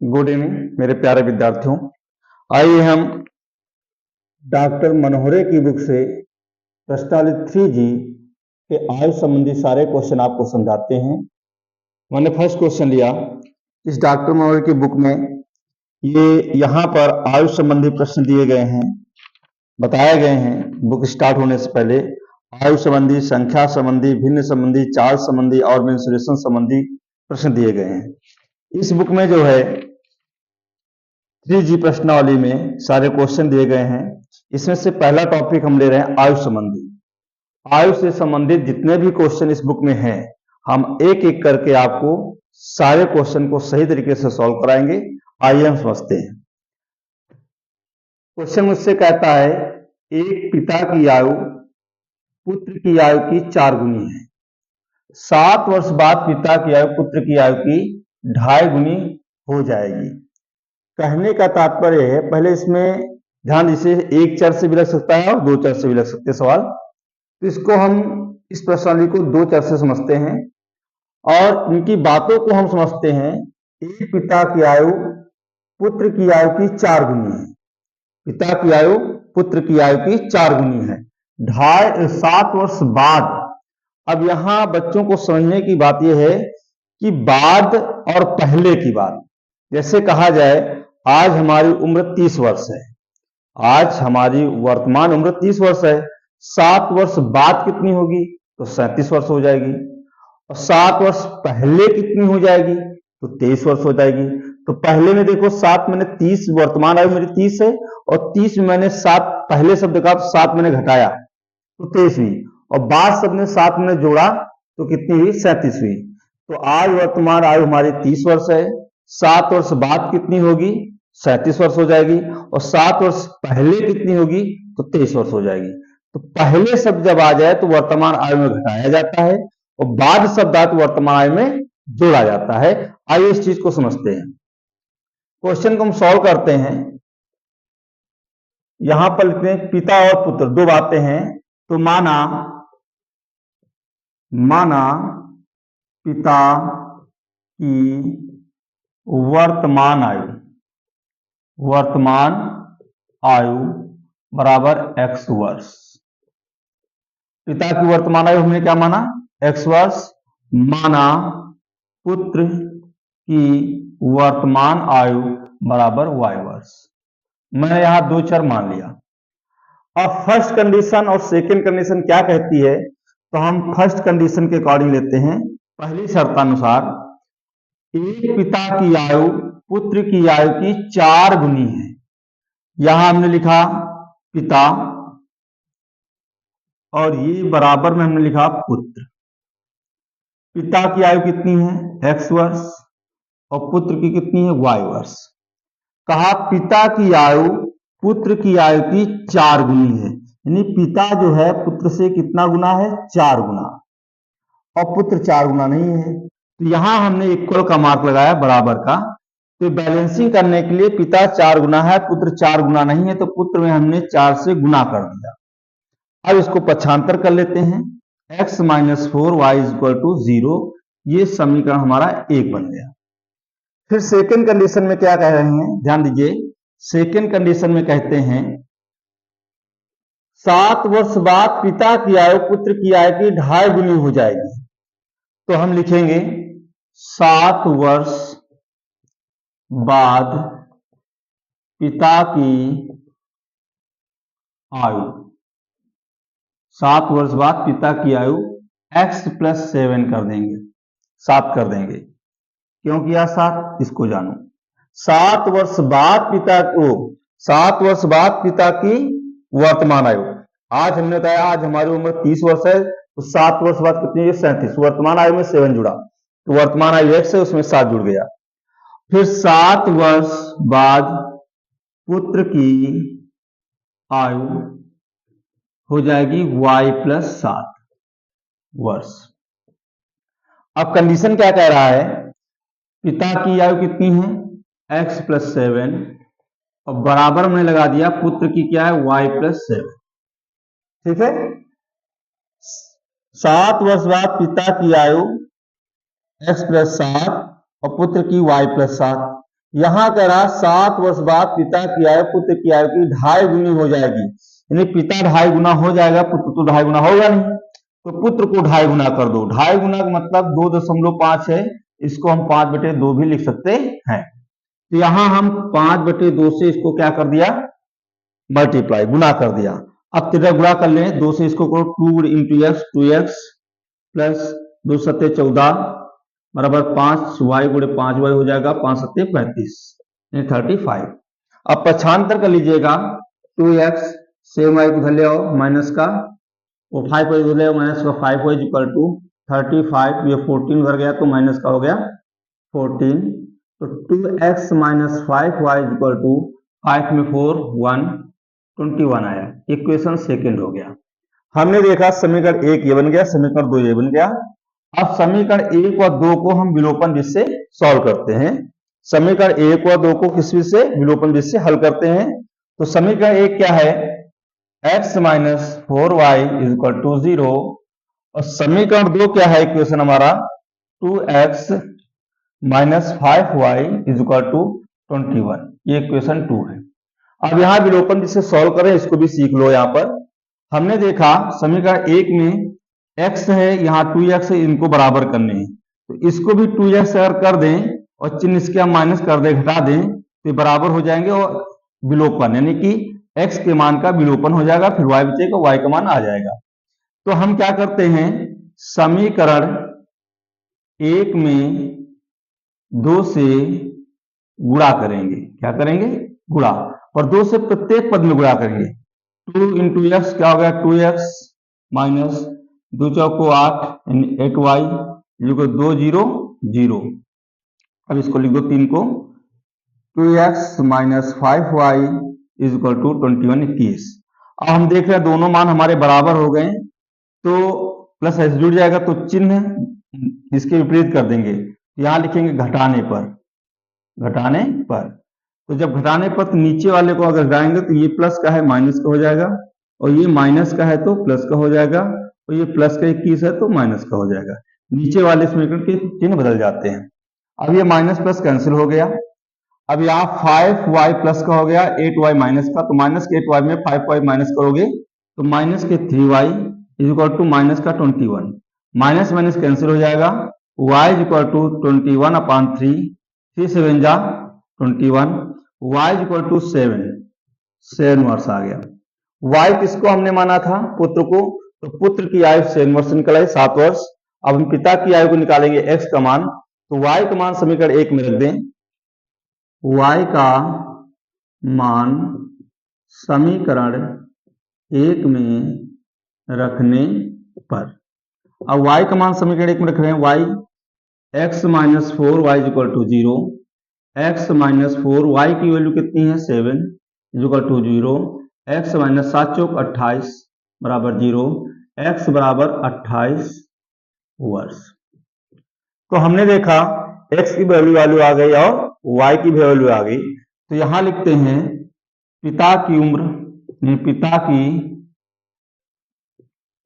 Good evening मेरे प्यारे विद्यार्थियों। आइए हम डॉक्टर मनोहरे की बुक से प्रश्नावली 3G के आयु संबंधी सारे क्वेश्चन आपको समझाते हैं। मैंने फर्स्ट क्वेश्चन लिया इस डॉक्टर मनोहरे की बुक में। ये यहाँ पर आयु संबंधी प्रश्न दिए गए हैं, बताए गए हैं बुक स्टार्ट होने से पहले। आयु संबंधी, संख्या संबंधी, भिन्न संबंधी, चार्ज संबंधी और मेंस्ट्रुएशन संबंधी प्रश्न दिए गए हैं। इस बुक में जो है 3G प्रश्नावली में सारे क्वेश्चन दिए गए हैं। इसमें से पहला टॉपिक हम ले रहे हैं आयु संबंधी। आयु से संबंधित जितने भी क्वेश्चन इस बुक में हैं, हम एक एक करके आपको सारे क्वेश्चन को सही तरीके से सॉल्व कराएंगे। आइए हम समझते हैं। क्वेश्चन मुझसे कहता है एक पिता की आयु पुत्र की आयु की 4 गुनी है। 7 वर्ष बाद पिता की आयु पुत्र की आयु की 2.5 गुनी हो जाएगी। कहने का तात्पर्य है, पहले इसमें ध्यान दीजिए, एक चर से भी लग सकता है और दो चर से भी लग सकते हैं सवाल। तो इसको हम इस प्रश्नावली को दो चर से समझते हैं और इनकी बातों को हम समझते हैं। एक पिता की आयु पुत्र की आयु की 4 गुनी है। पिता की आयु पुत्र की आयु की 4 गुनी है। 7 वर्ष बाद। अब यहां बच्चों को समझने की बात यह है कि बाद और पहले की बात। जैसे कहा जाए आज हमारी उम्र 30 वर्ष है, आज हमारी वर्तमान उम्र 30 वर्ष है। 7 वर्ष बाद कितनी होगी? तो 37 वर्ष हो जाएगी। और 7 वर्ष पहले कितनी हो जाएगी? तो 23 वर्ष हो जाएगी। तो पहले में देखो 7 मैंने 30, वर्तमान आयु मेरी 30 है और 30 में मैंने 7 पहले शब्द का 7 मैंने घटाया तो 23 हुई, और बाद शब्द ने 7 मैंने जोड़ा तो कितनी हुई? 37 हुई। तो आज वर्तमान आयु हमारी 30 वर्ष है। 7 वर्ष बाद कितनी होगी? 37 वर्ष हो जाएगी। और 7 वर्ष पहले कितनी होगी? तो 23 वर्ष हो जाएगी। तो पहले शब्द जब आ जाए तो वर्तमान आयु में घटाया जाता है और बाद शब्द आए तो वर्तमान आयु में जोड़ा जाता है। आइए इस चीज को समझते हैं। क्वेश्चन को हम सॉल्व करते हैं। यहां पर लिखते हैं पिता और पुत्र, दो बातें हैं। तो माना पिता की वर्तमान आयु बराबर x वर्ष। पिता की वर्तमान आयु हमने क्या माना? x वर्ष। माना पुत्र की वर्तमान आयु बराबर y वर्ष। मैंने यहां दो चर मान लिया। अब फर्स्ट कंडीशन और सेकंड कंडीशन क्या कहती है, तो हम फर्स्ट कंडीशन के अकॉर्डिंग लेते हैं। पहली शर्तानुसार एक पिता की आयु पुत्र की आयु की 4 गुनी है। यहां हमने लिखा पिता और ये बराबर में हमने लिखा पुत्र। पिता की आयु कितनी है? x वर्ष और पुत्र की कितनी है? y वर्ष। कहा पिता की आयु पुत्र की आयु की 4 गुनी है, यानी पिता जो है पुत्र से कितना गुना है? 4 गुना, और पुत्र 4 गुना नहीं है। तो यहां हमने इक्वल का मार्क लगाया, बराबर का। तो बैलेंसिंग करने के लिए पिता 4 गुना है, पुत्र 4 गुना नहीं है, तो पुत्र में हमने 4 से गुना कर दिया। अब इसको पक्षांतर कर लेते हैं। x - 4 y = 0, ये समीकरण हमारा 1 बन गया। फिर सेकंड कंडीशन में क्या कह रहे हैं, ध्यान दीजिए। सेकंड कंडीशन में कहते हैं 7 वर्ष बाद पिता की आयु पुत्र की आयु की 2.5 गुनी हो जाएगी। तो हम लिखेंगे 7 वर्ष बाद पिता की आयु, 7 वर्ष बाद पिता की आयु x + 7 कर देंगे, 7 कर देंगे। क्यों किया 7? इसको जानो। 7 वर्ष बाद पिता को, 7 वर्ष बाद पिता की वर्तमान आयु। आज हमने बताया आज हमारी उम्र 30 वर्ष है, तो 7 वर्ष बाद कितनी है? 37। वर्तमान आयु में 7 जुड़ा तो वर्तमान आयु x है, उसमें 7 जुड़ गया। फिर 7 वर्ष बाद पुत्र की आयु हो जाएगी y + 7 वर्ष। अब कंडीशन क्या कह रहा है? पिता की आयु कितनी है? x + 7, और बराबर में लगा दिया पुत्र की क्या है? y + 7। ठीक है। 7 वर्ष बाद पिता की आयु x + 7 और पुत्र की y + 7, यहाँ कह रहा 7 वर्ष बाद पिता की आयु पुत्र की आयु की 2.5 गुनी हो जाएगी, यानी पिता 2.5 गुना हो जाएगा, पुत्र तो 2.5 गुना होगा नहीं, तो पुत्र को 2.5 गुना कर दो। 2.5 गुना का मतलब 2.5 है, इसको हम 5/2 भी लिख सकते हैं। तो यहाँ हम 5/2 से इसको क्या कर दिया, मल्टीप्लाई, गुना कर दिया। अब तेरा गुणा कर लें, 2 से इसको करो 2 इंटू एक्स, 2x प्लस 2 सत्ते 14 बराबर 5y गुणे 5y हो जाएगा, 5 सत्ते 35 35। अब पक्षांतर कर लीजिएगा, 2x सेम y को उधर ले आओ माइनस का, वो 5 y उधर ले आओ माइनस का, 5y इक्वल टू 35, ये 14 उधर गया तो माइनस का हो गया 14, तो 2x minus 5y equal to 5 में 4 1 21 आया। इक्वेशन सेकंड हो गया। हमने देखा समीकरण 1 ये बन गया, समीकरण 2 ये बन गया। अब समीकरण 1 और 2 को हम विलोपन विधि से सॉल्व करते हैं। समीकरण 1 और 2 को किस विधि से, विलोपन विधि से हल करते हैं। तो समीकरण 1 क्या है, x minus 4y is equal to 0, और समीकरण 2 क्या है, इक्वेशन हमारा 2x minus 5y is equal to 21, ये इक्वेशन 2 है। अब यहां विलोपन विधि से सॉल्व करें, इसको भी सीख लो। यहां पर हमने देखा समीकरण 1 में x है, यहाँ 2x है, इनको बराबर करने हैं, तो इसको भी 2x अगर कर दें और चिन्ह इसके हम माइनस कर दें, घटा दें, तो बराबर हो जाएंगे और विलोपन यानी कि x के मान का विलोपन हो जाएगा, फिर y बचेगा, y का मान आ जाएगा। तो हम क्या करते हैं, समीकरण 1 में 2 से गुणा करेंगे, क्या करेंगे, गुणा, और 2 से प्रत्येक पद में गुणा करेंगे। 2 इंटू एक्स क्या हो गया, 2x माइनस 2 चौको 8 8y लिखो 2 0 0। अब इसको लिख दो 3 को, 2x minus 5y is equal to 21 21। अब हम देख रहे हैं दोनों मान हमारे बराबर हो गए, तो प्लस एस जुड़ जाएगा, तो चिन्ह इसके विपरीत कर देंगे, यहां लिखेंगे घटाने पर, घटाने पर। तो जब घटाने पर तो नीचे वाले को अगर घटाएंगे तो ये प्लस का है माइनस का हो जाएगा, और ये माइनस का है तो प्लस का हो जाएगा, और ये प्लस का 21 है तो माइनस का हो जाएगा। नीचे वाले समीकरण के चिन्ह बदल जाते हैं। अब ये माइनस प्लस कैंसिल हो गया। अब यहाँ 5y प्लस का हो गया, 8y माइनस का, तो माइनस के 8y में 5y माइनस करोगे तो माइनस के 3y is equal to minus का 21, माइनस माइनस कैंसिल हो जाएगा, y is equal to 21 upon 3, 3 7 जा 21, y इज इक्वल टू 7 वर्ष आ गया। y किसको हमने माना था, पुत्र को, तो पुत्र की आयु 7 वर्ष निकल आई, 7 वर्ष। अब हम पिता की आयु को निकालेंगे x का मान, तो y का मान समीकरण 1 में रख दें, y का मान समीकरण 1 में रखने पर, अब y का मान समीकरण 1 में रख रहे हैं, y x minus 4y is equal to 0, x minus 4y की वैल्यू कितनी है 7 is equal to 0, x minus 7 चौक 28 बराबर 0, x बराबर 28 वर्ष। तो हमने देखा x की वैल्यू आ गई और y की वैल्यू आ गई, तो यहां लिखते हैं पिता की उम्र,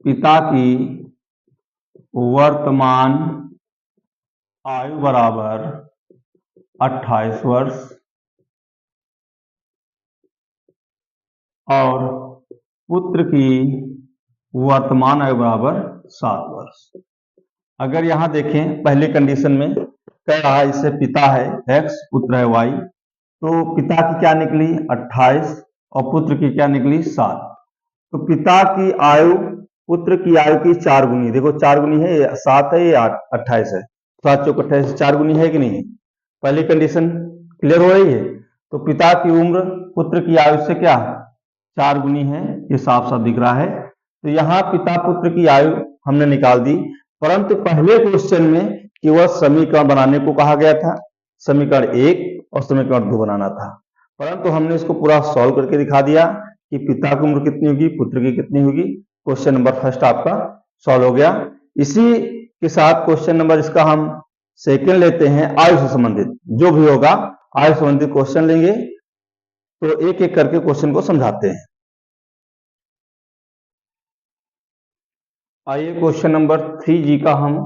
पिता की वर्तमान आयु बराबर 28 वर्ष और पुत्र की वर्तमान आयु बराबर 7 वर्ष। अगर यहां देखें पहले कंडीशन में कह रहा है इससे पिता है x, पुत्र है y, तो पिता की क्या निकली 28 और पुत्र की क्या निकली 7। तो पिता की आयु पुत्र की आयु की 4 गुनी, देखो 4 गुनी है, 7 है, ये 28 है, 7 चौक 28 4 गुनी है कि नहीं, पहली कंडीशन क्लियर हो रही है। तो पिता की उम्र पुत्र की आयु से क्या 4 गुनी है, ये साफ साफ दिख रहा है। तो यहाँ पिता पुत्र की आयु हमने निकाल दी, परंतु पहले क्वेश्चन में केवल समीकरण बनाने को कहा गया था, समीकरण 1 और समीकरण 2 बनाना था, परंतु हमने इसको पूरा सॉल्व करके दिखा दिया कि पिता की उम्र कितनी होगी, पुत्र की कितनी होगी। क्वेश्चन नंबर फर्स्ट आपका सॉल्व हो गया। इसी के साथ क्वेश्चन नंबर इसका हम सेकंड लेते हैं, आयु से संबंधित जो भी होगा, आयु से संबंधित क्वेश्चन लेंगे, तो एक एक करके क्वेश्चन को समझाते हैं। आइए क्वेश्चन नंबर 3G का हम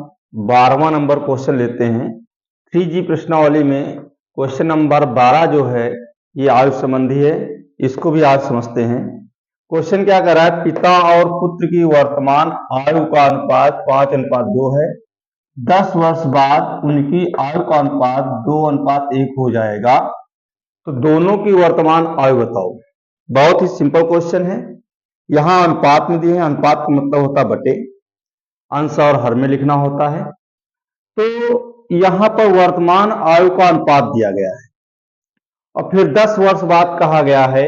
12वां नंबर क्वेश्चन लेते हैं। 3G प्रश्नावली में क्वेश्चन नंबर 12 जो है ये आयु संबंधी है, इसको भी आज समझते हैं। क्वेश्चन क्या कर रहा है, पिता और पुत्र की वर्तमान आयु का अनुपात 5:2 है। 10 वर्ष बाद उनकी आयु का अनुपात 2:1 हो जाएगा, तो दोनों की वर्तमान आयु बताओ। बहुत ही सिंपल क्वेश्चन है। यहां अनुपात में दिए हैं, अनुपात का मतलब होता है बटे, अंश और हर में लिखना होता है। तो यहां पर वर्तमान आयु का अनुपात दिया गया है और फिर 10 वर्ष बाद कहा गया है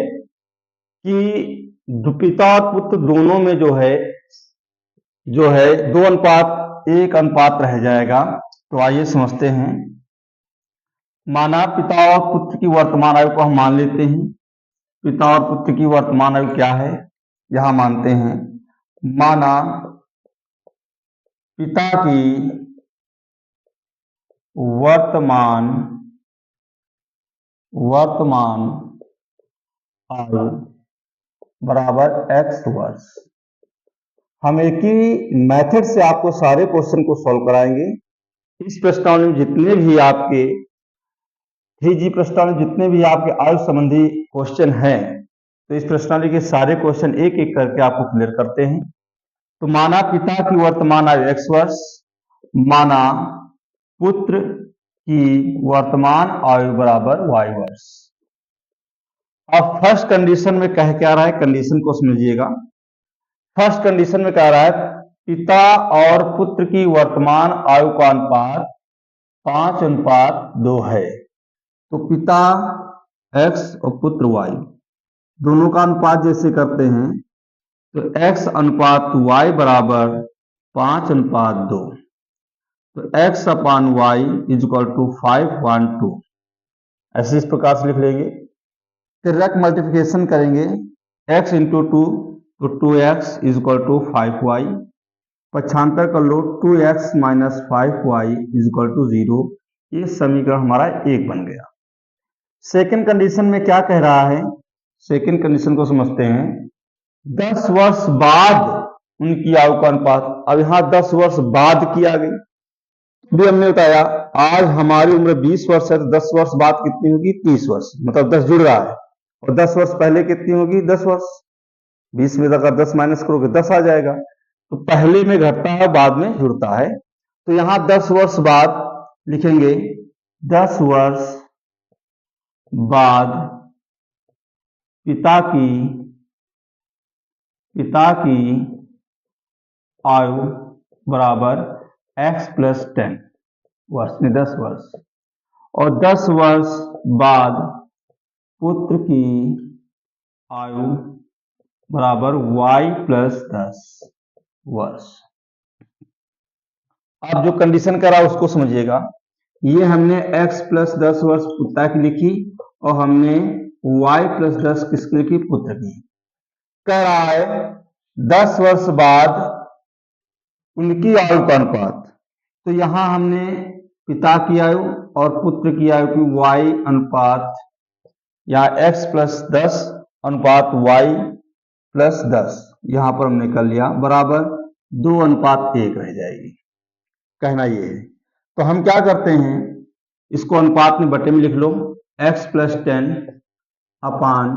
कि पिता और पुत्र दोनों में जो है 2:1 रह जाएगा। तो आइए समझते हैं। माना पिता और पुत्र की वर्तमान आयु को हम मान लेते हैं। पिता और पुत्र की वर्तमान आयु क्या है, यहां मानते हैं। माना पिता की वर्तमान आयु बराबर x वर्ष। हम एक ही मेथड से आपको सारे क्वेश्चन को सॉल्व कराएंगे। इस प्रश्नावली में जितने भी आपके 3G प्रश्नावली जितने भी आपके आयु संबंधी क्वेश्चन हैं, तो इस प्रश्नावली के सारे क्वेश्चन एक एक करके आपको क्लियर करते हैं। तो माना पिता की वर्तमान आयु x वर्ष, माना पुत्र की वर्तमान आयु बराबर y वर्ष। अब फर्स्ट कंडीशन में कह क्या रहा है, कंडीशन को समझिएगा। फर्स्ट कंडीशन में कह रहा है पिता और पुत्र की वर्तमान आयु का अनुपात 5:2 है। तो पिता x और पुत्र y दोनों का अनुपात जैसे करते हैं, तो x अनुपात y बराबर 5:2। तो x upon y is equal to 5:2, ऐसे इस प्रकार से लिख लेंगे। डायरेक्ट मल्टीप्लिकेशन करेंगे, x इंटू 2 तो 2x is equal to 5y। पक्षांतर कर लो, 2x minus 5y is equal to 0। ये समीकरण हमारा 1 बन गया। सेकेंड कंडीशन में क्या कह रहा है, सेकेंड कंडीशन को समझते हैं। 10 वर्ष बाद उनकी आयु का अनुपात। अब यहां 10 वर्ष बाद की आ गई। भी हमने बताया आज हमारी उम्र 20 वर्ष है, तो 10 वर्ष बाद कितनी होगी, 30 वर्ष, मतलब 10 जुड़ रहा है। और 10 वर्ष पहले कितनी होगी, 10 वर्ष। 20 में अगर 10 माइनस करोगे 10 आ जाएगा। तो पहले में घटता है, बाद में जुड़ता है। तो यहां 10 वर्ष बाद लिखेंगे, 10 वर्ष बाद पिता की आयु बराबर x प्लस 10 वर्ष में 10 वर्ष, और 10 वर्ष बाद पुत्र की आयु बराबर y प्लस 10 वर्ष। अब जो कंडीशन करा उसको समझिएगा। ये हमने x प्लस 10 वर्ष पिता की लिखी और हमने y प्लस 10 किसकी लिखी, पुत्र की। कह रहा है 10 वर्ष बाद उनकी आयु का अनुपात। तो यहां हमने पिता की आयु और पुत्र की आयु की y अनुपात, या x प्लस 10 अनुपात y प्लस 10 यहां पर हमने कर लिया, बराबर 2:1 रह जाएगी। कहना ये है। तो हम क्या करते हैं, इसको अनुपात में बटे में लिख लो, x plus 10 upon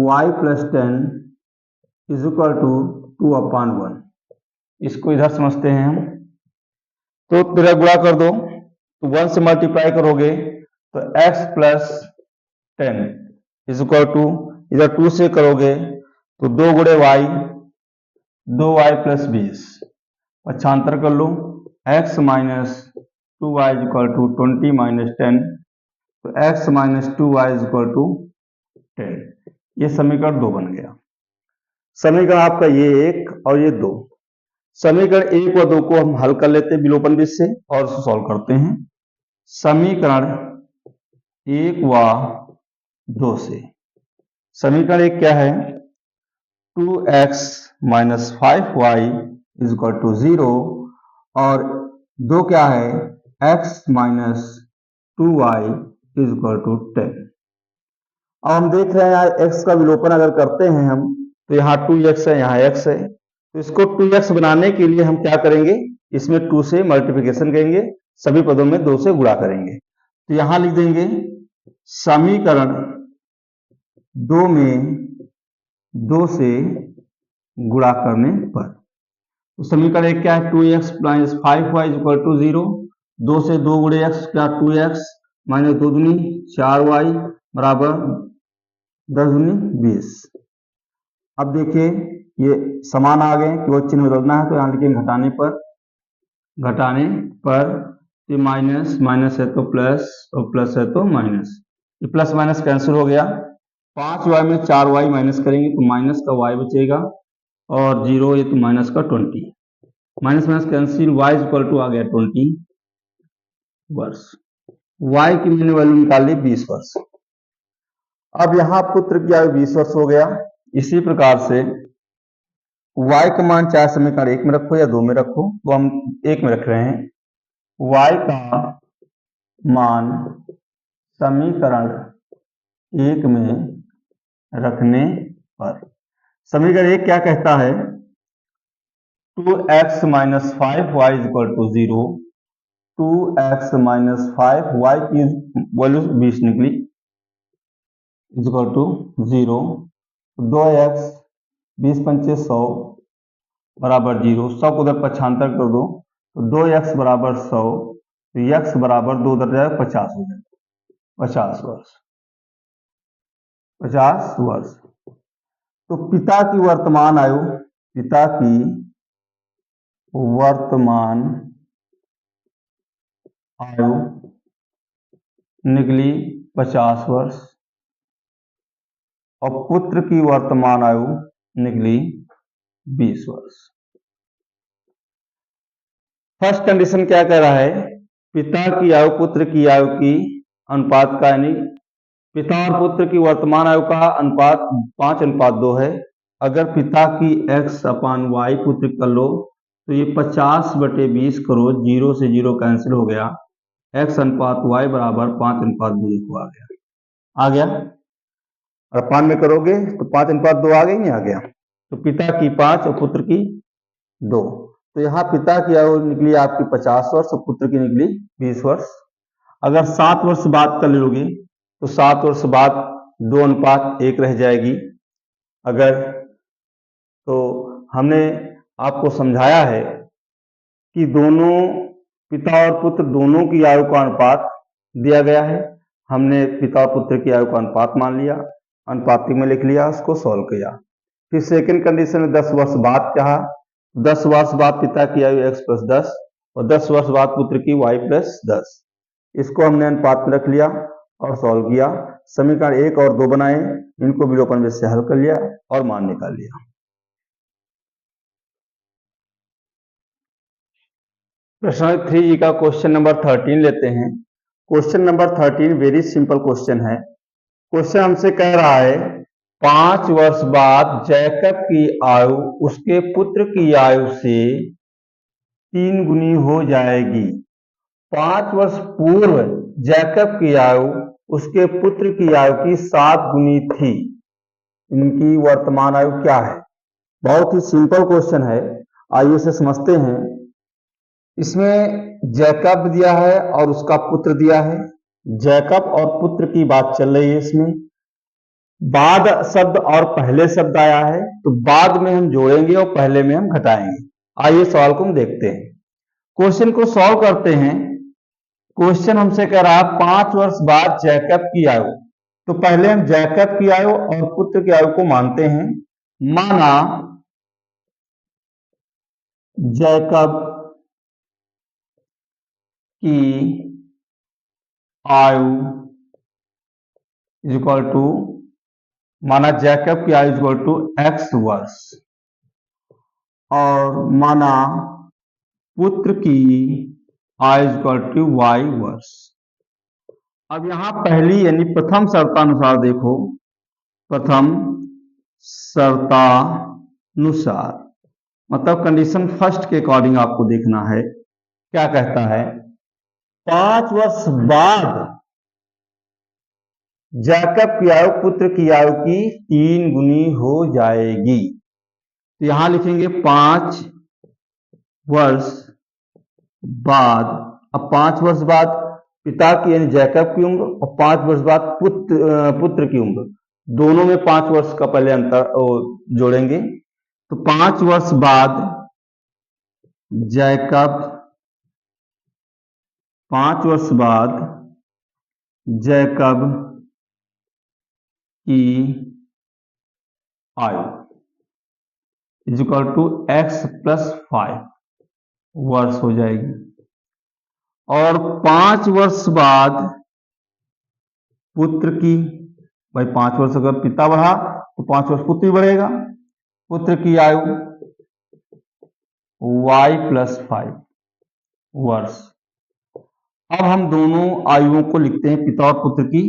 y plus 10 is equal to 2/1। इसको इधर समझते हैं हम। तो तेरा गुणा कर दो, तो 1 से मल्टीप्लाई करोगे तो x plus 10 is equal to, इधर 2 से करोगे तो 2 गुणे y, 2y प्लस 20। पक्षांतर कर लो, x minus 2y is equal to 20 minus 10, तो x minus 2y is equal to 10। ये समीकरण 2 बन गया। समीकरण आपका ये 1 और ये 2। समीकरण 1 व 2 को हम हल कर लेते हैं विलोपन विधि से और सॉल्व करते हैं। समीकरण 1 व 2 से, समीकरण 1 क्या है, 2x minus 5y is equal to 0, और 2 क्या है, x minus 2y is equal to 10। अब हम देख रहे हैं यार, x का विलोपन अगर करते हैं हम, तो यहाँ 2x है, यहाँ x है। तो इसको 2x बनाने के लिए हम क्या करेंगे, इसमें 2 से मल्टीप्लिकेशन करेंगे, सभी पदों में 2 से गुणा करेंगे। तो यहां लिख देंगे समीकरण 2 में 2 से गुणा करने पर। तो समीकरण एक क्या है, 2x minus 5y equal to 0। 2 से 2 गुणे x क्या 2x माइनस 2 दूनी 4y बराबर 10 दूनी 20। अब देखिए ये समान आ गए कि वो चिन्ह बदलना है, तो यहाँ लिखेंगे घटाने पर ये माइनस माइनस है तो प्लस और प्लस है तो माइनस, ये प्लस माइनस कैंसिल हो गया। 5y में 4y माइनस करेंगे तो माइनस का y बचेगा और 0 ये तो माइनस का 20, minus minus cancel, y equal to आ गया 20 वर्ष। y की मैंने वैल्यू निकाल ली 20 वर्ष। अब यहाँ पुत्र की आयु 20 वर्ष हो गया। इसी प्रकार से y का मान चाहे समीकरण 1 में रखो या 2 में रखो, तो हम 1 में रख रहे हैं। y का मान समीकरण 1 में रखने पर समीकरण 1 क्या कहता है, 2x minus 5y equal to 0। 2x minus 5y की वैल्यू 20 निकली इक्वल टू 0। 2x 20 पंचे 100 बराबर 0, 100 को उधर पक्षांतर कर दो तो 2x बराबर 100, तो x बराबर 2 उधर जाएगा 50 हो जाएगा, 50 वर्ष। 50 वर्ष। तो पिता की वर्तमान आयु निकली 50 वर्ष और पुत्र की वर्तमान आयु निकली 20 वर्ष। फर्स्ट कंडीशन क्या कह रहा है, पिता की आयु पुत्र की आयु की अनुपात का, यानी पिता और पुत्र की वर्तमान आयु का अनुपात 5:2 है। अगर पिता की x/y पुत्र कर लो तो ये 50/20 करो, 0 से 0 कैंसिल हो गया, x/y बराबर 5:2 को आ गया। और 5 में करोगे तो 5:2 आ गई, नहीं आ गया। तो पिता की 5 और पुत्र की 2, तो यहाँ पिता की आयु निकली आपकी 50 वर्ष और पुत्र की निकली 20 वर्ष। अगर 7 वर्ष बाद कर लोगे तो 7 वर्ष बाद 2:1 रह जाएगी। अगर तो हमने आपको समझाया है कि दोनों पिता और पुत्र दोनों की आयु का अनुपात दिया गया है, हमने पिता और पुत्र की आयु का अनुपात मान लिया, अनुपातिक में लिख लिया, उसको सॉल्व किया। फिर सेकंड कंडीशन में 10 वर्ष बाद कहा, 10 वर्ष बाद पिता की आयु x + 10 और 10 वर्ष बाद पुत्र की y + 10, इसको हमने अनुपात में रख लिया और सॉल्व किया। समीकरण 1 और 2 बनाए, इनको विलोपन विधि से हल कर लिया और मान निकाल लिया। प्रश्न 3 का क्वेश्चन नंबर 13 लेते हैं। Question number 13 very simple question है। क्वेश्चन हमसे कह रहा है 5 वर्ष बाद जैकब की आयु उसके पुत्र की आयु से 3 गुनी हो जाएगी। 5 वर्ष पूर्व जैकब की आयु उसके पुत्र की आयु की 7 गुनी थी, इनकी वर्तमान आयु क्या है। बहुत ही सिंपल क्वेश्चन है, आइए इसे समझते हैं। इसमें जैकब दिया है और उसका पुत्र दिया है। जैकब और पुत्र की बात चल रही है। इसमें बाद शब्द और पहले शब्द आया है, तो बाद में हम जोड़ेंगे और पहले में हम घटाएंगे। आइए सवाल को हम देखते हैं, क्वेश्चन को सॉल्व करते हैं। क्वेश्चन हमसे कह रहा है 5 वर्ष बाद जैकब की आयु, तो पहले हम जैकब की आयु और पुत्र की आयु को मानते हैं। माना जैकब की आयु इक्वल टू, माना जैकब की आयु इक्वल टू x वर्ष और माना पुत्र की आयु इक्वल टू y वर्ष। अब यहां पहली यानी प्रथम शर्तानुसार देखो, प्रथम शर्तानुसार मतलब कंडीशन फर्स्ट के अकॉर्डिंग आपको देखना है। क्या कहता है, 5 वर्ष बाद जैकब की आयु पुत्र की आयु की 3 गुनी हो जाएगी। तो यहां लिखेंगे 5 वर्ष बाद। अब 5 वर्ष बाद पिता की यानी जैकब की उम्र और 5 वर्ष बाद पुत्र की उम्र, दोनों में 5 वर्ष का पहले अंतर जोड़ेंगे। तो 5 वर्ष बाद जैकब, 5 वर्ष बाद जैकब की आयु इज इक्वल टू x+5 वर्ष हो जाएगी। और 5 वर्ष बाद पुत्र की, भाई 5 वर्ष अगर पिता बढ़ा तो 5 वर्ष पुत्र भी बढ़ेगा, पुत्र की आयु y+5 वर्ष। अब हम दोनों आयुओं को लिखते हैं, पिता और पुत्र की।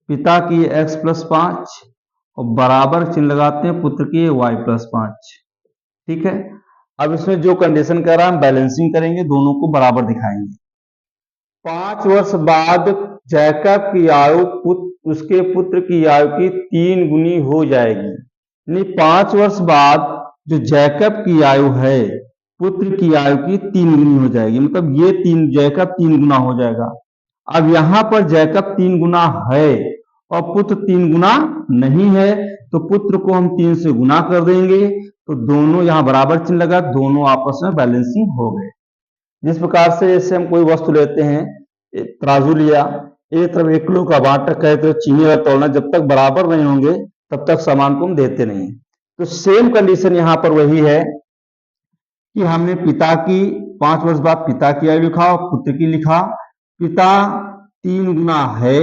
पिता की x+5 और बराबर चिन्ह लगाते हैं पुत्र की y+5। ठीक है, अब इसमें जो कंडीशन कह रहा है हम बैलेंसिंग करेंगे, दोनों को बराबर दिखाएंगे। 5 वर्ष बाद जैकब की आयु उसके पुत्र की आयु की 3 गुनी हो जाएगी। यानी 5 वर्ष बाद जो जैकब की आयु है पुत्र की आयु की 3 गुनी हो जाएगी, मतलब ये जैकब 3 गुना हो जाएगा। अब यहां पर जैकब 3 गुना है और पुत्र 3 गुना नहीं है, तो पुत्र को हम 3 से गुना कर देंगे, तो दोनों यहां बराबर चिन्ह लगा, दोनों आपस में बैलेंसिंग हो गए। जिस प्रकार से जैसे हम कोई वस्तु लेते हैं, तराजू लिया, एक तरफ 1 किलो का बाट रखा है तो चीनी का तोलना, जब तक बराबर नहीं होंगे तब तक सामान को हम देते नहीं। तो सेम कंडीशन यहां पर वही है कि हमने पिता की 5 वर्ष बाद पिता की आयु लिखा और पुत्र की लिखा। पिता 3 गुना है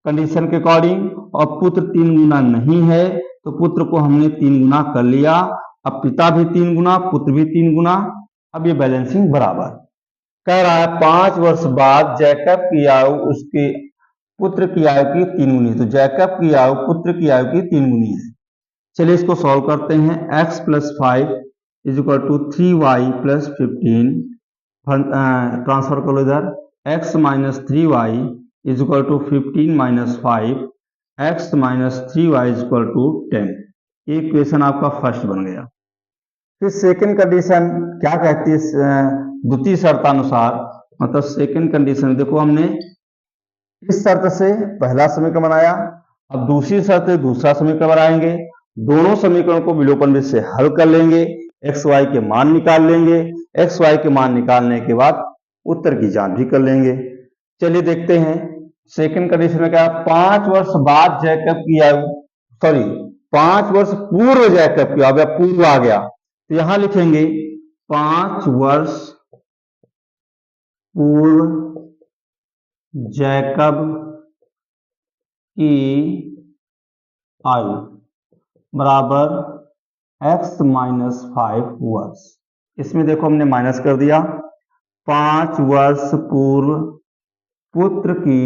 कंडीशन के अकॉर्डिंग और पुत्र 3 गुना नहीं है, तो पुत्र को हमने 3 गुना कर लिया। अब पिता भी 3 गुना, पुत्र भी 3 गुना, अब ये बैलेंसिंग बराबर। कह रहा है 5 वर्ष बाद जैकब की आयु उसके पुत्र की आयु की 3 गुनी, तो जैकब की आयु पुत्र की आयु की 3 गुनी है। चलिए इसको सॉल्व करते हैं। x+5 is equal to 3y+15, transfer करो इधर, x-3y is equal to 15-5, x-3y is equal to 10। ये इक्वेशन आपका फर्स्ट बन गया। फिर सेकंड कंडीशन क्या कहती है द्वितीय शर्तानुसार, मतलब सेकंड कंडीशन देखो, हमने इस शर्त से पहला समीकरण बनाया, अब दूसरी शर्त से दूसरा समीकरण बनाएंगे, दोनों समीकरणों को विलोपन विधि से हल कर लेंगे, एक्स वाई के मान निकाल लेंगे, एक्स वाई के मान निकालने के बाद उत्तर की जांच भी कर लेंगे। चलिए देखते हैं सेकंड कंडीशन में क्या, 5 वर्ष बाद जैकब की आयु, 5 वर्ष पूर्व जैकब की आयु, पूर्व आ गया तो यहां लिखेंगे 5 वर्ष पूर्व जैकब की आयु बराबर x-5 वर्ष। इसमें देखो हमने माइनस कर दिया, 5 वर्ष पूर्व पुत्र की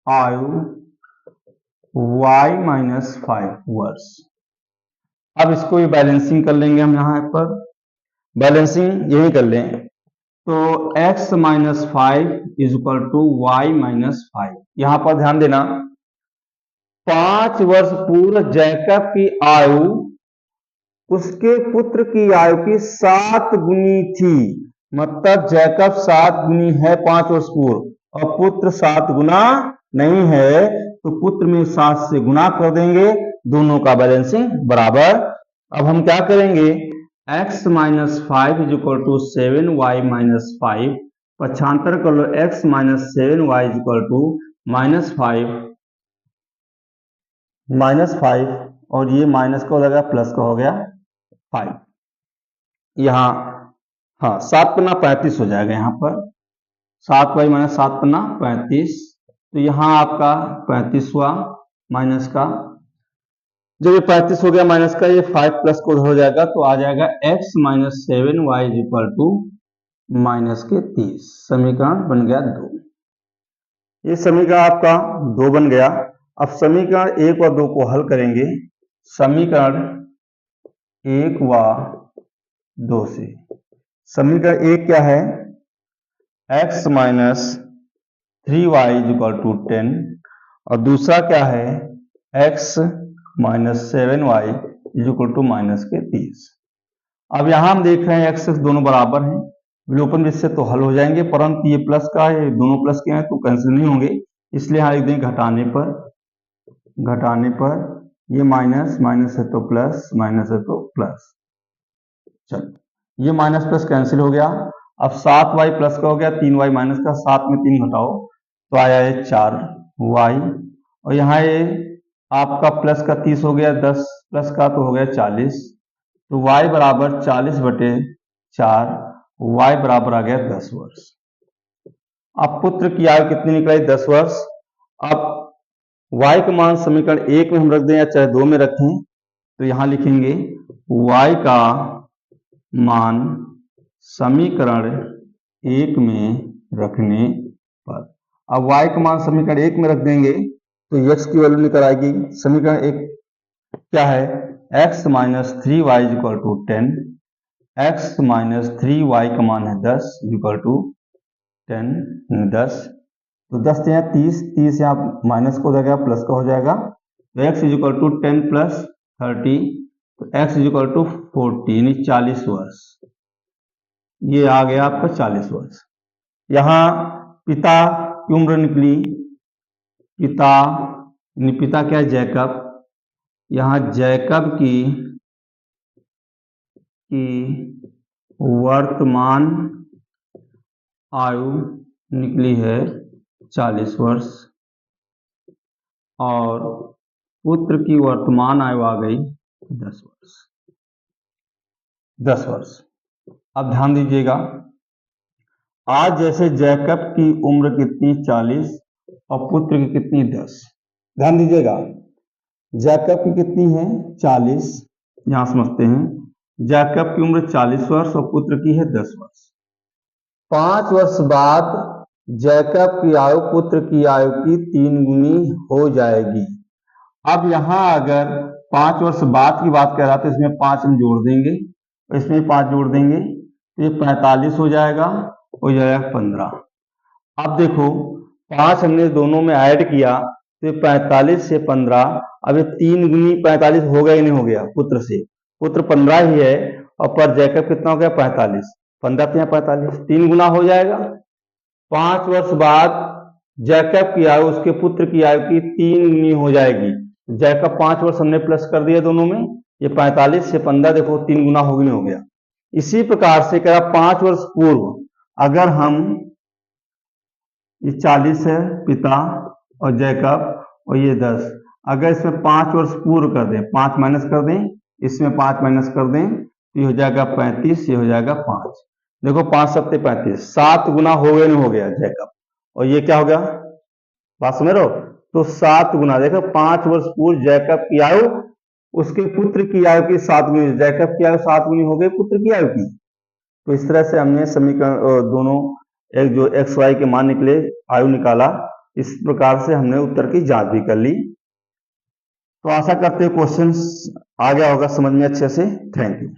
आयु y-5 वर्ष। अब इसको ये बैलेंसिंग कर लेंगे हम, यहां पर बैलेंसिंग यही कर लें, तो x-5 is equal to y-5। यहां पर ध्यान देना 5 वर्ष पूर्व जैकब की आयु उसके पुत्र की आयु की 7 गुनी थी, मतलब जैकब 7 गुनी है 5 वर्ष पूर्व और पुत्र 7 गुना नहीं है, तो पुत्र में 7 से गुना कर देंगे, दोनों का बैलेंसिंग बराबर। अब हम क्या करेंगे, x-5 is equal to 7y-5, पक्षांतर कर लो, x-7y इज इक्वल टू -5 और ये माइनस का हो जाएगा प्लस का हो गया 5। यहाँ हाँ 7 पन्ना 35 हो जाएगा, यहाँ पर 7y माइनस 7 पन्ना 35, तो यहाँ आपका 35 हुआ माइनस का, जब ये 35 हो गया माइनस का, ये 5 प्लस को हो जाएगा, तो आ जाएगा x-7y इज इक्वल टू -30। समीकरण बन गया 2। ये समीकरण आपका 2 बन गया। अब समीकरण 1 और 2 को हल करेंगे, समीकरण 1 व 2 से। समीकरण 1 क्या है, x-3y इज इक्वल टू 10 और दूसरा क्या है x-7y इज इक्वल टू -30। अब यहां हम देख रहे हैं x दोनों बराबर हैं, विलोपन विधि से तो हल हो जाएंगे, परंतु ये प्लस का ये दोनों प्लस के हैं तो कैंसिल नहीं होंगे, इसलिए यहाँ लिख देंगे घटाने पर ये माइनस माइनस है तो प्लस, माइनस है तो प्लस। चलो ये माइनस प्लस कैंसिल हो गया। अब 7y प्लस का हो गया, 3y माइनस का, 7 में 3 घटाओ तो आया है 4y, और यहाँ ये आपका प्लस का 30 हो गया, 10 प्लस का तो हो गया 40, तो y बराबर 40/4, y बराबर आ गया 10 वर्ष। अब पुत्र की आयु कितनी निकलाई? 10 वर्ष। अब y का मान समीकरण 1 में हम रख दें या चाहे 2 में रखें, तो यहां लिखेंगे y का मान समीकरण 1 में रखने पर। अब y का मान समीकरण 1 में रख देंगे तो x की वैल्यू निकल आएगी। समीकरण 1 क्या है? x minus 3y equal to 10, x minus 3y का मान है 10 इक्वल टू 10, 10 तो 10 से यहाँ 30, 30 यहाँ माइनस का हो जाएगा, प्लस का हो जाएगा, तो x इक्वल टू 10 प्लस 30, तो x इक्वल टू 40 यानी 40 वर्ष। ये आ गया आपका 40 वर्ष। यहाँ पिता की उम्र निकली, पिता क्या है? जैकब। यहाँ जैकब की वर्तमान आयु निकली है 40 वर्ष, और पुत्र की वर्तमान आयु आ गई 10 वर्ष। 10 वर्ष। अब ध्यान दीजिएगा, आज जैसे जैकब की उम्र कितनी? 40 और पुत्र की कितनी? 10। ध्यान दीजिएगा, जैकब की कितनी है? 40। यहां समझते हैं, जैकब की उम्र 40 वर्ष और पुत्र की है 10 वर्ष। 5 वर्ष बाद जैकब की आयु पुत्र की आयु की 3 गुनी हो जाएगी। अब यहां अगर 5 वर्ष बाद की बात कर रहा तो इसमें 5 हम जोड़ देंगे, इसमें 5 जोड़ देंगे तो ये 45 हो जाएगा, हो जाएगा 15। अब देखो 5 हमने दोनों में ऐड किया तो 45 से 15, अब ये 3 गुनी 45 हो गया ही नहीं हो गया पुत्र से? पुत्र 15 ही है और पर जैकब कितना हो गया? 45। 15 से 45 3 गुना हो जाएगा। 5 वर्ष बाद जैकब की आयु उसके पुत्र की आयु की 3 गुनी हो जाएगी। जैकब 5 वर्ष हमने प्लस कर दिया दोनों में, ये 45 से 15 देखो 3 गुना हो गया, नहीं हो गया। इसी प्रकार से कह रहा 5 वर्ष पूर्व अगर हम, ये 40 है पिता और जैकब और ये 10, अगर इसमें 5 वर्ष पूर्व कर दें, 5 माइनस कर दें, इसमें 5 माइनस कर दें तो ये हो जाएगा 35, ये हो जाएगा 5। देखो 5 सत्ते 35, 7 गुना हो गया नहीं हो गया जैकब, और ये क्या हो गया? बात समझ रहे हो? तो 7 गुना, देखो 5 वर्ष पूर्व जैकब की आयु उसके पुत्र की आयु की 7 गुनी, जैकब की आयु 7 गुनी हो गई पुत्र की आयु की। तो इस तरह से हमने समीकरण दोनों एक जो एक्स वाई के मान निकले, आयु निकाला, इस प्रकार से हमने उत्तर की जांच भी कर ली। तो आशा करते हैं क्वेश्चंस आ गया होगा समझ में अच्छे से। Thank you.